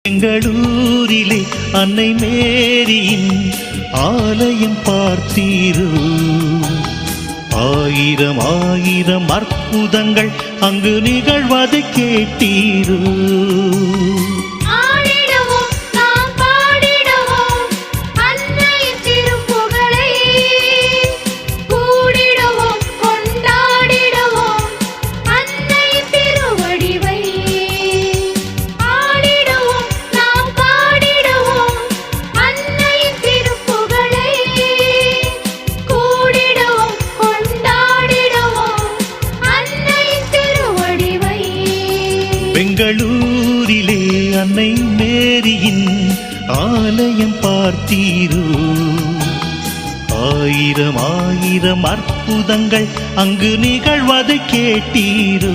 பெங்களூரிலே அன்னை மேரியின் ஆலயம் பார்த்தீரோ? ஆயிரம் ஆயிரம் அற்புதங்கள் அங்கு நிகழ்வதை கேட்டீரோ? பெங்களூரிலே அன்னை மேரியின் ஆலயம் பார்த்தீரோ? ஆயிரம் ஆயிரம் அற்புதங்கள் அங்கு நிகழ்வதை கேட்டீரோ?